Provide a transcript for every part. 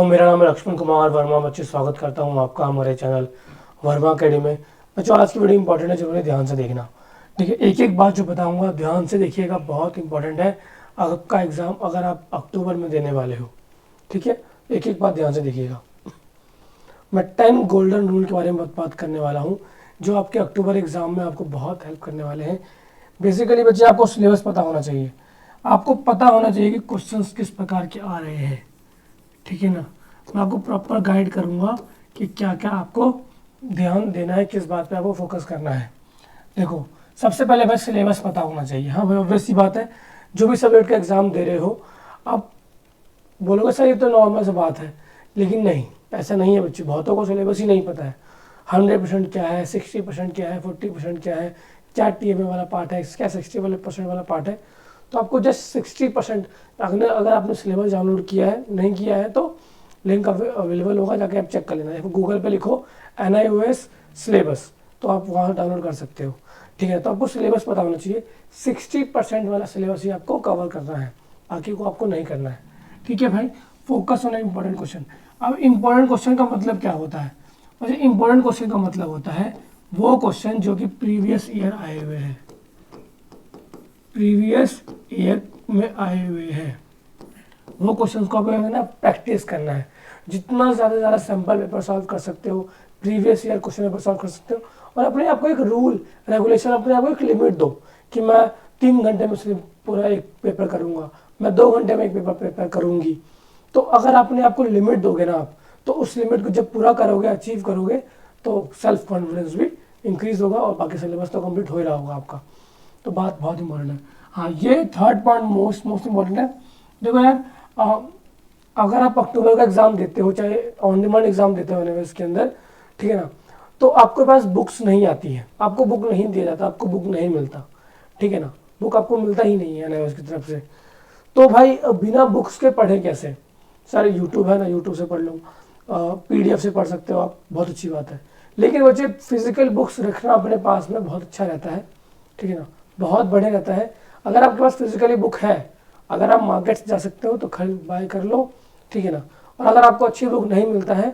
मेरा नाम है लक्ष्मण कुमार वर्मा। बच्चे, स्वागत करता हूँ आपका हमारे चैनल वर्मा अकेडमी में। बच्चों, आज की वीडियो इंपॉर्टेंट है, जरूर ध्यान से देखना। ठीक है, एक एक बात जो बताऊंगा ध्यान से देखिएगा, बहुत इंपॉर्टेंट है आपका एग्जाम अगर आप अक्टूबर में देने वाले हो। ठीक है, एक एक बात ध्यान से देखिएगा। मैं 10 गोल्डन रूल के बारे में बात करने वाला हूँ, जो आपके अक्टूबर एग्जाम में आपको बहुत हेल्प करने वाले हैं। बेसिकली बच्चे, आपको सिलेबस पता होना चाहिए, आपको पता होना चाहिए कि क्वेश्चंस किस प्रकार के आ रहे हैं। ठीक है ना, मैं आपको प्रॉपर गाइड करूंगा कि क्या क्या आपको ध्यान देना है, किस बात पे आपको फोकस करना है। देखो, सबसे पहले बस सिलेबस पता होना चाहिए। हाँ भाई, ऑब्वियस सी बात है, जो भी सब्जेक्ट का एग्जाम दे रहे हो आप बोलोगे सर ये तो नॉर्मल सी बात है, लेकिन नहीं, ऐसा नहीं है बच्चे। बहुतों को सिलेबस ही नहीं पता है। 100% क्या है, 60% क्या है, 40% क्या है, क्या टीएमए वाला पार्ट है, क्या 60% वाला पार्ट है। तो आपको जस्ट 60%, अगर आपने सिलेबस डाउनलोड किया है, नहीं किया है तो लिंक अवेलेबल होगा, जाके आप चेक कर लेना। गूगल पे लिखो NIOS सिलेबस, तो आप वहाँ डाउनलोड कर सकते हो। ठीक है, तो आपको सिलेबस पता होना चाहिए। 60% वाला सिलेबस ही आपको कवर करना है, बाकी को आपको नहीं करना है। ठीक है भाई, फोकस होना इंपॉर्टेंट क्वेश्चन। अब इंपॉर्टेंट क्वेश्चन का मतलब क्या होता है? वैसे इंपॉर्टेंट क्वेश्चन का मतलब होता है वो क्वेश्चन जो कि प्रीवियस ईयर आए हुए हैं, प्रीवियस ईयर में आए हुए हैं। वो क्वेश्चंस को आपको ना प्रैक्टिस करना है। जितना ज़्यादा से ज़्यादा सैम्पल पेपर सॉल्व कर सकते हो, previous year question paper solve कर सकते हो। और अपने आप को एक रूल रेगुलेशन, अपने आप को एक लिमिट दो कि मैं 3 घंटे में सिर्फ पूरा एक पेपर करूँगा, मैं 2 घंटे में एक पेपर करूँगी। तो अगर अपने आप को लिमिट दोगे ना आप, तो उस लिमिट को जब पूरा करोगे, अचीव करोगे, तो सेल्फ कॉन्फिडेंस भी इंक्रीज होगा और बाकी सिलेबस तो कंप्लीट हो ही रहा होगा आपका। तो बात बहुत इंपॉर्टेंट है। हाँ, ये थर्ड पॉइंट मोस्ट इंपॉर्टेंट है। देखो यार, अगर आप अक्टूबर का एग्जाम देते हो, चाहे ऑन डिमांड एग्जाम देते हो एनएमएस के अंदर, ठीक है ना, तो आपके पास बुक्स नहीं आती है, आपको बुक नहीं दिया जाता, आपको बुक नहीं मिलता। ठीक है ना, बुक आपको मिलता ही नहीं है एनएमएस की तरफ से। तो भाई बिना बुक्स के पढ़े कैसे? सर यूट्यूब है ना, यूट्यूब से पढ़ लो, PDF से पढ़ सकते हो आप, बहुत अच्छी बात है। लेकिन बच्चे, फिजिकल बुक्स रखना अपने पास में बहुत अच्छा रहता है। ठीक है ना, बहुत बढ़िया रहता है। अगर आपके पास फिजिकली बुक है, अगर आप मार्केट से जा सकते हो तो खरीद बाय कर लो। ठीक है ना, और अगर आपको अच्छी बुक नहीं मिलता है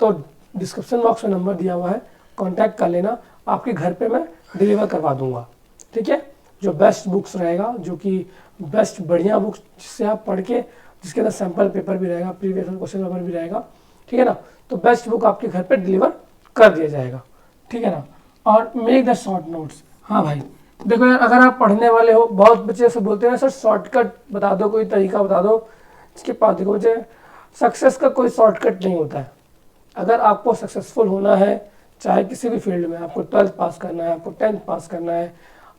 तो डिस्क्रिप्शन बॉक्स में नंबर दिया हुआ है, कांटेक्ट कर लेना, आपके घर पे मैं डिलीवर करवा दूंगा। ठीक है, जो बेस्ट बुक्स रहेगा, जो कि बेस्ट बढ़िया बुक्स जिससे आप पढ़ के, जिसके अंदर सैम्पल पेपर भी रहेगा, प्रीवियस क्वेश्चन पेपर भी रहेगा। ठीक है ना, तो बेस्ट बुक आपके घर पे डिलीवर कर दिया जाएगा। ठीक है ना, और मेक द शॉर्ट नोट्स। हाँ भाई, देखो यार, अगर आप पढ़ने वाले हो, बहुत बच्चे ऐसे बोलते हैं सर शॉर्टकट बता दो, कोई तरीका बता दो इसके पास। देखो बच्चे, सक्सेस का कोई शॉर्टकट नहीं होता है। अगर आपको सक्सेसफुल होना है, चाहे किसी भी फील्ड में, आपको 12th पास करना है, आपको 10th पास करना है,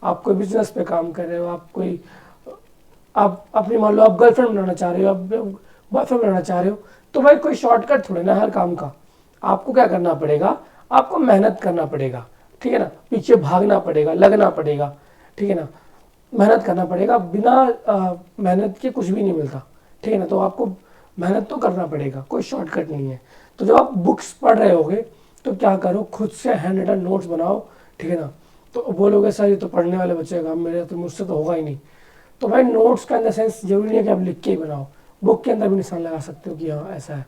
आप कोई बिजनेस पे काम कर रहे हो, आप अपनी मान लो आप गर्लफ्रेंड बनाना चाह रहे हो, आप बॉयफ्रेंड बनाना चाह रहे हो, तो भाई कोई शॉर्टकट थोड़े ना हर काम का। आपको क्या करना पड़ेगा? आपको मेहनत करना पड़ेगा। ठीक है ना, पीछे भागना पड़ेगा, लगना पड़ेगा। ठीक है ना, मेहनत करना पड़ेगा। बिना मेहनत के कुछ भी नहीं मिलता। ठीक है ना, तो आपको मेहनत तो करना पड़ेगा, कोई शॉर्टकट नहीं है। तो जब आप बुक्स पढ़ रहे होगे तो क्या करो, खुद से हैंड रिटन नोट्स बनाओ। ठीक है ना, तो बोलोगे सर ये तो पढ़ने वाले बच्चे का काम, मेरे तो मुझसे तो होगा ही नहीं। तो भाई नोट्स का इन द सेंस जरूरी नहीं है कि आप लिख के ही बनाओ, बुक के अंदर भी निशान लगा सकते हो कि हाँ ऐसा है।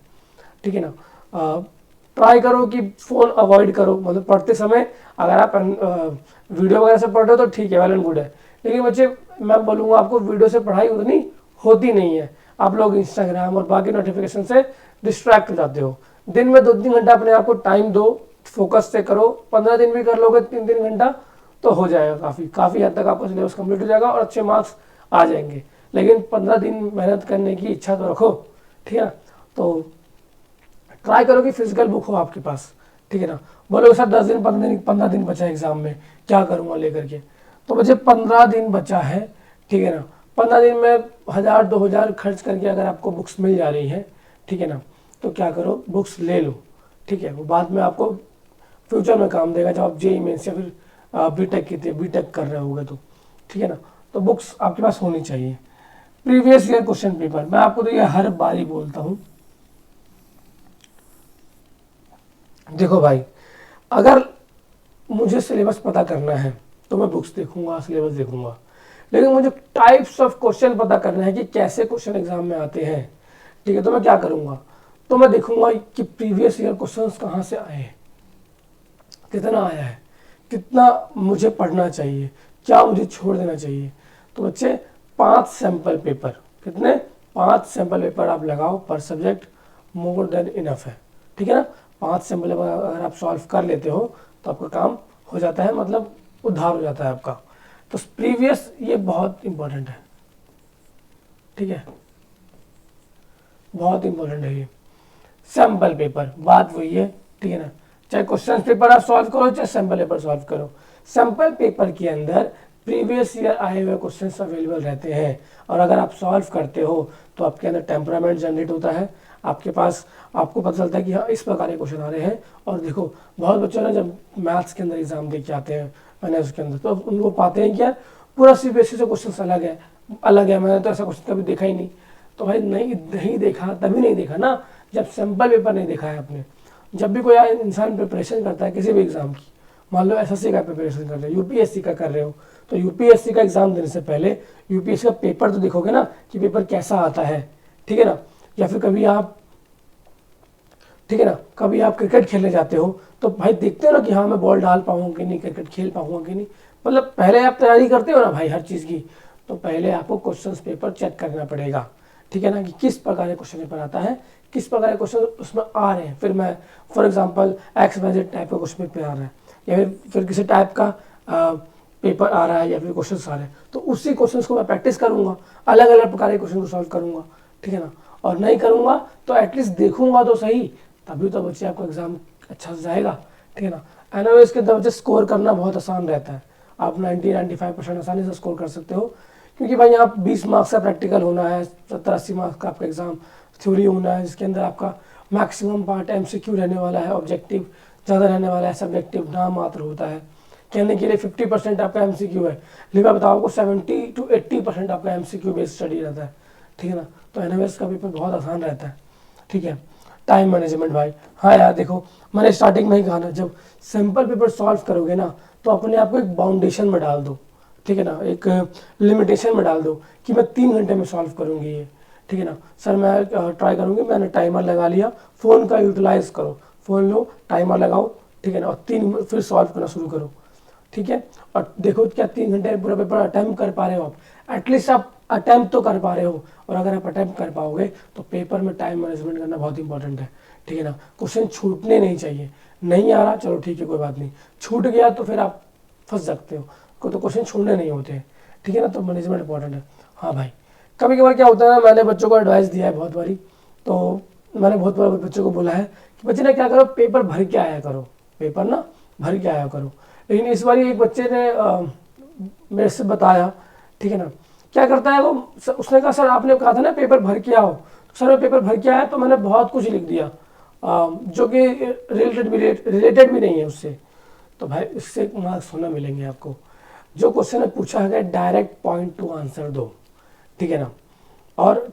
ठीक है ना, ट्राई करो कि फ़ोन अवॉइड करो, मतलब पढ़ते समय अगर आप वीडियो वगैरह से पढ़ रहे हो तो ठीक है, वेल एंड गुड है। लेकिन बच्चे, मैं बोलूँगा आपको वीडियो से पढ़ाई उतनी होती नहीं है। आप लोग इंस्टाग्राम और बाकी नोटिफिकेशन से डिस्ट्रैक्ट हो जाते हो। दिन में 2-3 घंटा अपने आप को टाइम दो, फोकस से करो। 15 दिन भी कर लोगे 3-3 घंटा तो हो जाएगा, काफ़ी हद तक आपका सिलेबस कंप्लीट हो जाएगा और अच्छे मार्क्स आ जाएंगे। लेकिन 15 दिन मेहनत करने की इच्छा तो रखो। ठीक है ना, तो ट्राई करो कि फिजिकल बुक हो आपके पास। ठीक है ना, बोलो सर 10 दिन 15 दिन बचा है एग्जाम में, क्या करूँगा लेकर के। तो मुझे 15 दिन बचा है। ठीक है ना, 15 दिन में 1000-2000 खर्च करके अगर आपको बुक्स मिल जा रही है, ठीक है ना, तो क्या करो, बुक्स ले लो। ठीक है, वो बाद में आपको फ्यूचर में काम देगा, जब आप JEE मेंस या फिर बीटेक कर रहे होगे तो। ठीक है ना, तो बुक्स आपके पास होनी चाहिए। प्रीवियस ईयर क्वेश्चन पेपर, मैं आपको तो ये हर बार ही बोलता हूँ। देखो भाई, अगर मुझे सिलेबस पता करना है तो मैं बुक्स देखूंगा, सिलेबस देखूंगा। लेकिन मुझे टाइप्स ऑफ क्वेश्चन पता करना है कि कैसे क्वेश्चन एग्जाम में आते हैं। ठीक है, तो मैं क्या करूंगा, तो मैं देखूंगा कि प्रीवियस ईयर क्वेश्चंस कहाँ से आए हैं, कितना आया है, कितना मुझे पढ़ना चाहिए, क्या मुझे छोड़ देना चाहिए। तो बच्चे 5 सैंपल पेपर, कितने, 5 सैंपल पेपर आप लगाओ पर सब्जेक्ट, मोर देन इनफ है, ठीक है ना। 5 सैंपल पेपर अगर आप सॉल्व कर लेते हो तो आपका काम हो जाता है, मतलब उद्धार हो जाता है आपका। तो प्रीवियस ये बहुत इंपॉर्टेंट है, ठीक है, बहुत इंपॉर्टेंट है ये सैंपल पेपर, बात वही है, ठीक है ना। चाहे क्वेश्चन पेपर आप सॉल्व करो चाहे सैंपल पेपर सॉल्व करो, सैंपल पेपर के अंदर प्रीवियस ईयर आए हुए क्वेश्चंस अवेलेबल रहते हैं, और अगर आप सॉल्व करते हो तो आपके अंदर टेम्परामेंट जनरेट होता है, आपके पास, आपको पता चलता है कि हाँ इस प्रकार के क्वेश्चन आ रहे हैं। और देखो बहुत बच्चों ने जब मैथ्स के अंदर एग्जाम दे के आते हैं मैंने उसके अंदर, तो उनको पाते हैं कि यार पूरा सीबीएसई से क्वेश्चन अलग है, मैंने तो ऐसा क्वेश्चन कभी देखा ही नहीं। तो भाई नहीं देखा, तभी नहीं देखा ना जब सैंपल पेपर नहीं देखा है आपने। जब भी कोई इंसान प्रिपरेशन करता है किसी भी एग्जाम की, मान लो एसएससी का प्रिपरेशन कर रहे हो, यूपीएससी का कर रहे हो, तो यूपीएससी का एग्जाम देने से पहले यूपीएससी का पेपर तो देखोगे ना कि पेपर कैसा आता है, ठीक है ना। या फिर कभी आप, ठीक है ना, कभी आप क्रिकेट खेलने जाते हो तो भाई देखते हो ना कि हाँ मैं बॉल डाल पाऊंगा कि नहीं, क्रिकेट खेल पाऊंगा कि नहीं, मतलब पहले आप तैयारी करते हो ना भाई हर चीज़ की। तो पहले आपको क्वेश्चन पेपर चेक करना पड़ेगा, ठीक है ना, कि किस प्रकार के क्वेश्चन पेपर आता है, किस प्रकार के क्वेश्चन उसमें आ रहे हैं। फिर मैं फॉर एग्जांपल XYZ टाइप का क्वेश्चन पेपर आ रहा है, या फिर किसी टाइप का पेपर आ रहा है, या फिर क्वेश्चन आ रहे हैं, तो उसी क्वेश्चन को मैं प्रैक्टिस करूंगा, अलग अलग प्रकार के क्वेश्चन को सॉल्व करूंगा, ठीक है ना। और नहीं करूंगा तो एटलीस्ट देखूंगा तो सही, तभी तो बच्चे आपका एग्जाम अच्छा से जाएगा, ठीक है ना। एनओएस के अंदर बच्चे स्कोर करना बहुत आसान रहता है, आप 90-95% आसानी से स्कोर कर सकते हो, क्योंकि भाई यहाँ 20 मार्क्स का प्रैक्टिकल होना है, 70-80 मार्क्स का आपका एग्जाम थ्योरी होना है, जिसके अंदर आपका मैक्सिमम पार्ट MCQ रहने वाला है, ऑब्जेक्टिव ज़्यादा रहने वाला है, सब्जेक्टिव नाम मात्र होता है। कहने के लिए 50% आपका MCQ है, लेकिन मैं बताऊँ आपको 70-80% आपका MCQ बेस्ड स्टडी रहता है, ठीक है ना। तो एनओएस का पेपर बहुत आसान रहता है, ठीक है। टाइम मैनेजमेंट भाई, हाँ यार देखो मैंने स्टार्टिंग में ही कहा ना, जब सिंपल पेपर सॉल्व करोगे ना तो अपने आप को एक बाउंडेशन में डाल दो, ठीक है ना, एक लिमिटेशन में डाल दो कि मैं 3 घंटे में सॉल्व करूँगी ये, ठीक है ना। सर मैं ट्राई करूँगी, मैंने टाइमर लगा लिया, फ़ोन का यूटिलाइज करो, फ़ोन लो टाइमर लगाओ, ठीक है ना, और 3 फिर सॉल्व करना शुरू करो, ठीक है। और देखो क्या 3 घंटे में पूरा पेपर अटैम्प्ट कर पा रहे हो आप, एटलीस्ट आप अटैम्प्ट तो कर पा रहे हो। और अगर आप अटैम्प्ट कर पाओगे तो पेपर में टाइम मैनेजमेंट करना बहुत इंपॉर्टेंट है, ठीक है ना। क्वेश्चन छूटने नहीं चाहिए, नहीं आ रहा चलो ठीक है कोई बात नहीं, छूट गया तो फिर आप फंस सकते हो, तो क्वेश्चन छूटने नहीं होते हैं, ठीक है ना। तो मैनेजमेंट इंपॉर्टेंट है। हाँ भाई कभी कभार क्या होता है ना, मैंने बच्चों को एडवाइस दिया है बहुत बारी, तो मैंने बहुत बार बच्चों को बोला है कि बच्चे ना क्या करो, पेपर भर के आया करो, पेपर ना भर के आया करो। लेकिन इस बार एक बच्चे ने मेरे से बताया, ठीक है ना, क्या करता है वो, उसने कहा सर आपने कहा था ना पेपर भर के आओ, तो सर मैं पेपर भर के आया तो मैंने बहुत कुछ लिख दिया जो कि रिलेटेड भी नहीं है उससे। तो भाई इससे मार्क्स होना मिलेंगे आपको। जो क्वेश्चन है पूछा है डायरेक्ट पॉइंट टू आंसर दो, ठीक है ना, और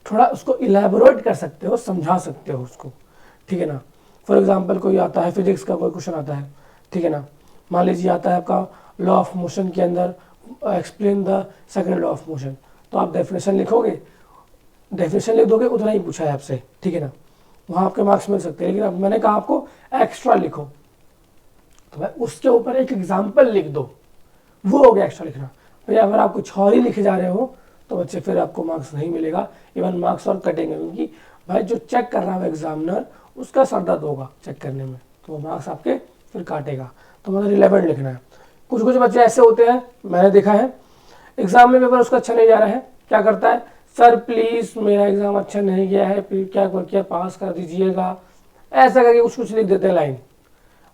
थोड़ा उसको इलेबोरेट कर सकते हो, समझा सकते हो उसको, ठीक है ना। फॉर एग्जांपल कोई आता है फिजिक्स का कोई क्वेश्चन आता है, ठीक है ना, मान लीजिए आता है आपका लॉ ऑफ मोशन के अंदर explain the second law of motion, तो आप डेफिनेशन लिखोगे, डेफिनेशन लिख दोगे, उतना ही पूछा है आपसे, ठीक है ना, वहाँ आपके मार्क्स मिल सकते हैं। लेकिन अब मैंने कहा आपको एक्स्ट्रा लिखो, तो भाई उसके ऊपर एक एग्जाम्पल लिख दो, वो हो गया एक्स्ट्रा लिखना। भैया अगर आप कुछ और ही लिखे जा रहे हो तो बच्चे फिर आपको मार्क्स नहीं मिलेगा, इवन मार्क्स और कटेंगे, क्योंकि भाई जो चेक कर रहा है एग्जामिनर उसका सर दर्द होगा चेक करने में, तो वो मार्क्स आपके फिर काटेगा। तो मतलब रिलेवेंट लिखना है। कुछ कुछ बच्चे ऐसे होते हैं, मैंने देखा है एग्जाम में पेपर उसका अच्छा नहीं जा रहा है, क्या करता है, सर प्लीज़ मेरा एग्ज़ाम अच्छा नहीं गया है, फिर क्या करके पास कर दीजिएगा, ऐसा करके कुछ कुछ लिख देते हैं लाइन।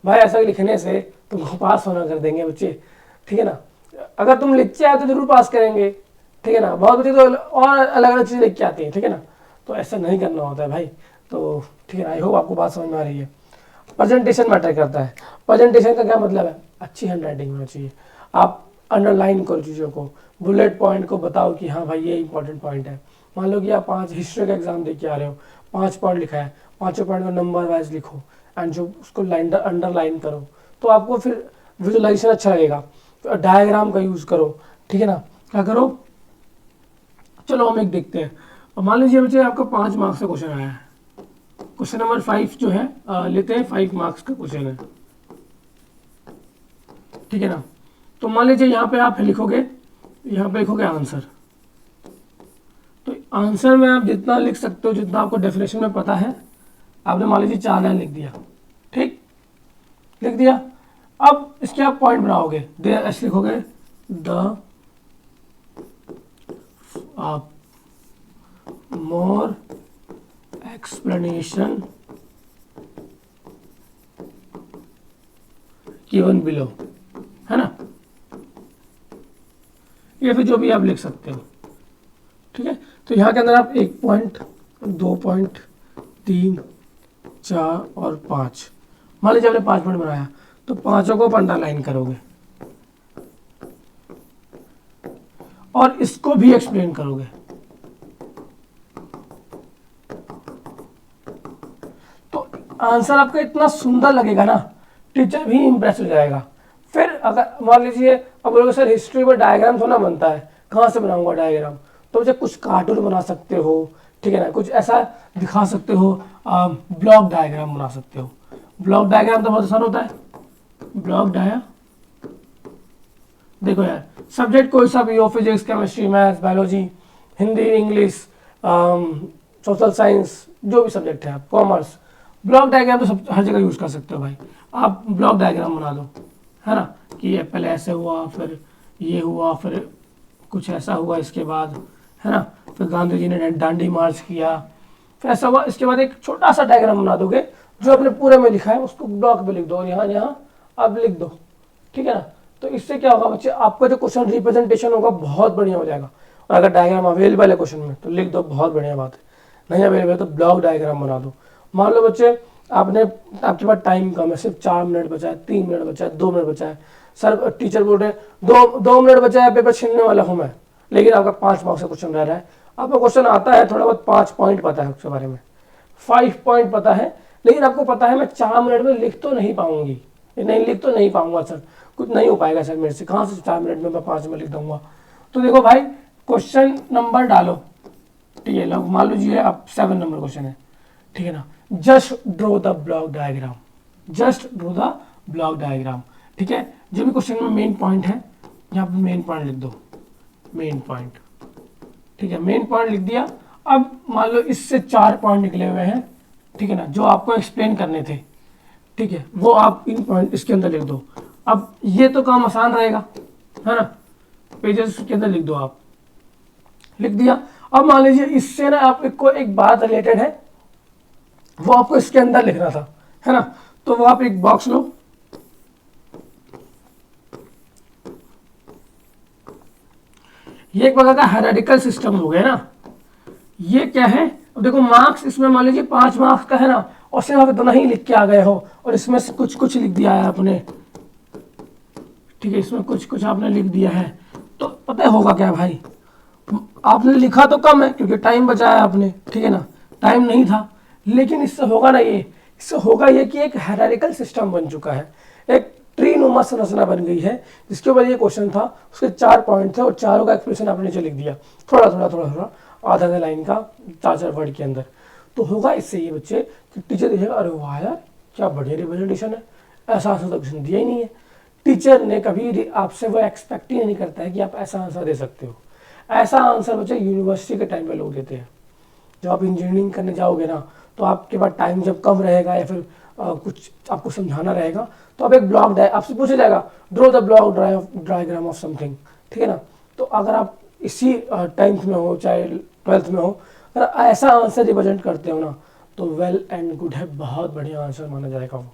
भाई ऐसा लिखने से तुमको पास होना कर देंगे बच्चे, ठीक है ना। अगर तुम लिख के आए तो जरूर पास करेंगे, ठीक है ना। बहुत बच्चे तो और अलग अलग चीज़ें लिख के आती हैं, ठीक है ना, तो ऐसा नहीं करना होता है भाई। तो ठीक है ना, आई होप आपको बात समझ में आ रही है। प्रेजेंटेशन मैटर करता है। प्रेजेंटेशन का क्या मतलब है, अच्छी हैंड राइटिंग होना चाहिए, आप अंडरलाइन करो चीज़ों को, बुलेट पॉइंट को बताओ कि हाँ भाई ये इंपॉर्टेंट पॉइंट है। मान लो कि आप 5 हिस्ट्री का एग्जाम दे के आ रहे हो, 5 पॉइंट लिखा है, 5 पॉइंट को नंबर वाइज लिखो एंड जो उसको अंडरलाइन करो, तो आपको फिर विजुअलाइजेशन अच्छा लगेगा। डायग्राम का यूज़ करो, ठीक है ना। क्या करो, चलो हम एक देखते हैं। मान लीजिए बच्चे आपका 5 मार्क्स का क्वेश्चन आया है, क्वेश्चन नंबर 5 जो है लेते हैं, 5 मार्क्स का क्वेश्चन है, ठीक है ना। तो मान लीजिए यहाँ पे आप लिखोगे, यहाँ पे लिखोगे आंसर। तो आंसर में आप जितना लिख सकते हो, जितना आपको डेफिनेशन में पता है, आपने मान लीजिए 4 लाइन लिख दिया, ठीक, लिख दिया। अब इसके आप पॉइंट बनाओगे, ऐसे लिखोगे the more explanation given below, है ना, या फिर जो भी आप लिख सकते हो, ठीक है। तो यहाँ के अंदर आप 1 पॉइंट, 2 पॉइंट, 3, 4 और 5, मान लीजिए आपने 5 पॉइंट बनाया, तो पांचों को अंडरलाइन करोगे और इसको भी एक्सप्लेन करोगे। तो आंसर आपका इतना सुंदर लगेगा ना, टीचर भी इंप्रेस हो जाएगा। फिर अगर मान लीजिए अब बोलोगे सर हिस्ट्री में डायग्राम थोड़ा बनता है, कहाँ से बनाऊंगा डायग्राम, तो मुझे कुछ कार्टून बना सकते हो, ठीक है ना, कुछ ऐसा दिखा सकते हो, ब्लॉक डायग्राम बना सकते हो। ब्लॉक डायग्राम तो बहुत आसान होता है। ब्लॉक डाया, देखो यार, सब्जेक्ट कोई सा भी हो, physics, chemistry, maths, biology, Hindi, English, social science, जो भी सब्जेक्ट है, कॉमर्स, ब्लॉक डायग्राम तो सब हर जगह यूज कर सकते हो भाई। आप ब्लॉक डायग्राम बना दो, है ना, कि पहले ऐसे हुआ, फिर ये हुआ, फिर कुछ ऐसा हुआ इसके बाद, है ना, फिर गांधी जी ने दांडी मार्च किया, फिर ऐसा हुआ, इसके बाद एक छोटा सा डायग्राम बना दोगे, जो आपने पूरे में लिखा है उसको ब्लॉक में लिख दो, यहाँ यहाँ आप लिख दो, ठीक है ना। तो इससे क्या होगा बच्चे, आपका जो क्वेश्चन रिप्रेजेंटेशन होगा बहुत बढ़िया हो जाएगा। और अगर डायग्राम अवेलेबल है क्वेश्चन में तो लिख दो, बहुत बढ़िया बात है। नहीं अवेलेबल है तो ब्लॉक डायग्राम बना दो। मान लो बच्चे आपने, आपके पास टाइम कम है, सिर्फ 4 मिनट बचा है, 3 मिनट बचा है, 2 मिनट बचा है, सर टीचर बोल रहे हैं 2 मिनट बचा है, पेपर छीनने वाला हूँ मैं, लेकिन आपका 5 मार्क्स का क्वेश्चन रह रहा है। आपको क्वेश्चन आता है, थोड़ा बहुत 5 पॉइंट पता है उसके बारे में, 5 पॉइंट पता है, लेकिन आपको पता है मैं 4 मिनट में लिख तो नहीं पाऊंगी, नहीं लिख तो नहीं पाऊंगा सर, कुछ नहीं हो पाएगा सर मेरे से, कहाँ से 4 मिनट में मैं 5 में लिख दूंगा। तो देखो भाई, क्वेश्चन नंबर डालो, ठीक है, मान लीजिए आप 7 नंबर क्वेश्चन है, ठीक है ना, just draw the block diagram, just draw the block diagram, ठीक है। जो भी क्वेश्चन में मेन पॉइंट है, यहाँ पे मेन पॉइंट लिख दो, मेन पॉइंट, ठीक है, मेन पॉइंट लिख दिया। अब मान लो इससे 4 पॉइंट निकले हुए हैं, ठीक है ना, जो आपको एक्सप्लेन करने थे, ठीक है, वो आप इन पॉइंट इसके अंदर लिख दो। अब ये तो काम आसान रहेगा, है ना, पेजेस के अंदर लिख दो, आप लिख दिया। अब मान लीजिए इससे ना आपको एक बात रिलेटेड है, वो आपको इसके अंदर लिखना था, है ना, तो वो आप एक बॉक्स लो, ये एक प्रकार का हायरार्किकल सिस्टम हो गया ना। ये क्या है, अब देखो मार्क्स इसमें मान लीजिए 5 मार्क्स का है ना, और सिर्फ आप इतना ही लिख के आ गए हो, और इसमें से कुछ कुछ लिख दिया है आपने, ठीक है, इसमें कुछ कुछ आपने लिख दिया है, तो पता होगा क्या भाई, आपने लिखा तो कम है क्योंकि टाइम बचाया आपने, ठीक है ना, टाइम नहीं था, लेकिन इससे होगा ना ये, इससे होगा ये कि एक हायरार्किकल सिस्टम बन चुका है, एक ट्री नुमा संरचना बन गई है, जिसके ऊपर ये क्वेश्चन था, उसके 4 पॉइंट थे और चारों का एक्सप्रेशन आपने नीचे लिख दिया, थोड़ा थोड़ा थोड़ा थोड़ा, आधा आधा लाइन का 4-4 वर्ड के अंदर। तो होगा इससे ये बच्चे कि टीचर देखेगा, अरे वाह यार क्या बढ़िया रिप्रेजेंटेशन है, ऐसा आंसर तो क्वेश्चन दिया ही नहीं है। टीचर ने कभी आपसे वो एक्सपेक्ट ही नहीं करता है कि आप ऐसा आंसर दे सकते हो। ऐसा आंसर बच्चे यूनिवर्सिटी के टाइम पे लोग देते हैं। जब आप इंजीनियरिंग करने जाओगे ना, तो आपके पास टाइम जब कम रहेगा या फिर कुछ आपको समझाना रहेगा, तो आप एक ब्लॉक आपसे पूछा जाएगा, draw the block diagram of something, ठीक है ना। तो अगर आप इसी 10th में हो चाहे 12th में हो, अगर ऐसा आंसर रिप्रेजेंट करते हो ना, तो वेल एंड गुड है, बहुत बढ़िया आंसर माना जाएगा वो,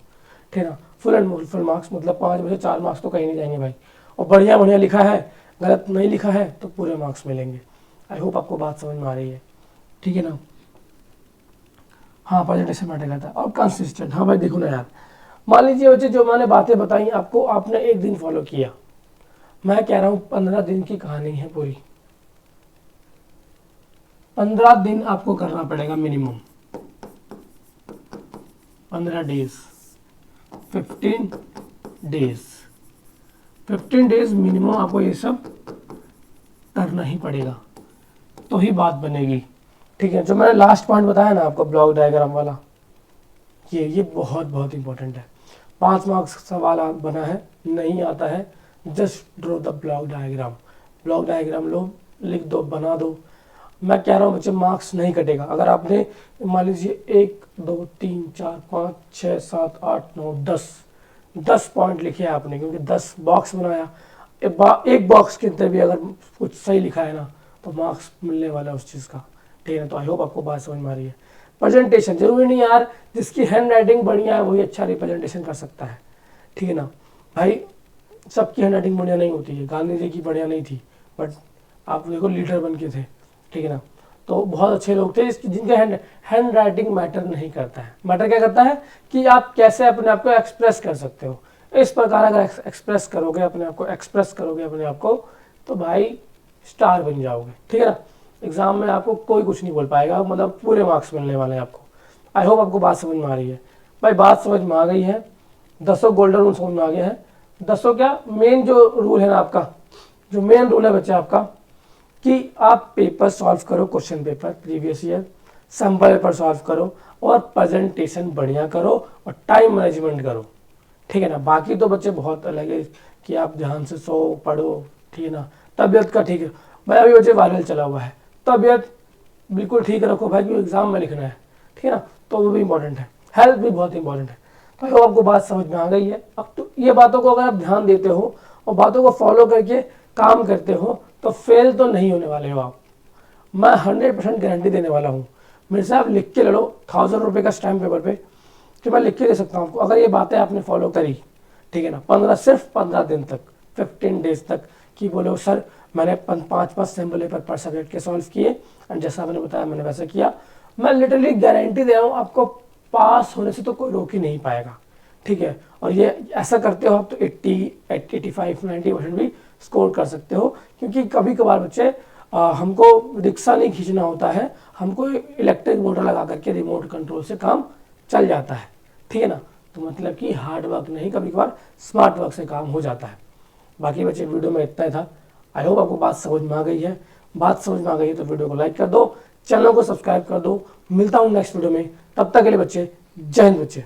ठीक है ना। फुल एंड फुल मार्क्स, मतलब 5 में से 4 मार्क्स तो कहीं नहीं जाएंगे भाई, और बढ़िया बढ़िया लिखा है, गलत नहीं लिखा है तो पूरे मार्क्स मिलेंगे। आई होप आपको बात समझ में आ रही है, ठीक है ना। हाँ, प्रेजेंटेशन मैटर करता है और कंसिस्टेंट। हाँ भाई देखो ना यार, मान लीजिए बच्चे जो मैंने बातें बताई आपको, आपने एक दिन फॉलो किया, मैं कह रहा हूँ 15 दिन की कहानी है पूरी, 15 दिन आपको करना पड़ेगा minimum, 15 days, 15 days, 15 days minimum आपको ये सब करना ही पड़ेगा, तो ही बात बनेगी, ठीक है। जो मैंने लास्ट पॉइंट बताया ना आपको ब्लॉक डायग्राम वाला, ये बहुत बहुत इंपॉर्टेंट है। 5 मार्क्स सवाल बना है, नहीं आता है, just draw the block diagram. Block diagram लो, लिख दो, बना दो। मैं कह रहा हूँ बच्चे मार्क्स नहीं कटेगा। अगर आपने मान लीजिए 1 2 3 4 5 6 7 8 9 10 पॉइंट लिखे हैं आपने, क्योंकि 10 बॉक्स बनाया, एक बॉक्स के अंदर भी अगर कुछ सही लिखा है ना तो मार्क्स मिलने वाला है उस चीज़ का। ठीक है, तो आई होप आपको बात समझ में आ रही है। प्रेजेंटेशन जरूरी नहीं यार जिसकी हैंड राइटिंग बढ़िया है वही अच्छा रिप्रेजेंटेशन कर सकता है। ठीक है ना भाई, सबकी हैंड राइटिंग बढ़िया नहीं होती है। गांधी जी की बढ़िया नहीं थी, बट आप देखो लीडर बन के थे। ठीक है ना, तो बहुत अच्छे लोग थे जिनका हैंड राइटिंग मैटर नहीं करता है। मैटर क्या करता है कि आप कैसे अपने आप को एक्सप्रेस कर सकते हो। इस प्रकार अगर एक्सप्रेस करोगे अपने आप को, एक्सप्रेस करोगे अपने आप को, तो भाई स्टार बन जाओगे। ठीक है ना, एग्जाम में आपको कोई कुछ नहीं बोल पाएगा, मतलब पूरे मार्क्स मिलने वाले हैं आपको। आई होप आपको बात समझ में आ रही है। भाई बात समझ में आ गई है, 10 गोल्डन रूल समझ में आ गया है। 10 क्या मेन जो रूल है ना आपका, जो मेन रूल है बच्चे आपका, कि आप पेपर सॉल्व करो, question paper previous year, sample paper solve करो और प्रेजेंटेशन बढ़िया करो और टाइम मैनेजमेंट करो। ठीक है ना, बाकी तो बच्चे बहुत अलग है कि आप ध्यान से सो पढ़ो। ठीक है ना, तबीयत का ठीक है भाई, अभी बच्चे वायरल चला हुआ है, तबीयत बिल्कुल ठीक रखो भाई, क्योंकि एग्जाम में लिखना है। ठीक है ना, तो वो भी इंपॉर्टेंट है, हेल्थ भी बहुत इंपॉर्टेंट है। तो आपको बात समझ में आ गई है। अब तो ये बातों को अगर आप ध्यान देते हो और बातों को फॉलो करके काम करते हो तो फेल तो नहीं होने वाले हो आप। मैं 100% गारंटी देने वाला हूँ। मेरे से आप लिख के ले लो 1000 रुपये का स्टैम्प पेपर पे, कि मैं लिख के दे सकता हूँ आपको, अगर ये बातें आपने फॉलो करी। ठीक है ना, सिर्फ 15 दिन तक, 15 डेज तक, कि बोलो सर मैंने 5 सैम्पल पेपर पर सब्जेक्ट के सॉल्व किए एंड जैसा मैंने बताया मैंने वैसा किया। मैं लिटरली गारंटी दे रहा हूँ आपको, पास होने से तो कोई रोक ही नहीं पाएगा। ठीक है, और ये ऐसा करते हो आप तो 80 85 90% भी स्कोर कर सकते हो। क्योंकि कभी कभार बच्चे हमको रिक्शा नहीं खींचना होता है, हमको इलेक्ट्रिक मोटर लगा करके रिमोट कंट्रोल से काम चल जाता है। ठीक है ना, तो मतलब कि हार्ड वर्क नहीं, कभी कभार स्मार्ट वर्क से काम हो जाता है। बाकी बच्चे वीडियो में इतना ही था। आई होप आपको बात समझ में आ गई है। बात समझ में आ गई है तो वीडियो को लाइक कर दो, चैनल को सब्सक्राइब कर दो। मिलता हूँ नेक्स्ट वीडियो में, तब तक के लिए बच्चे जय हिंद बच्चे।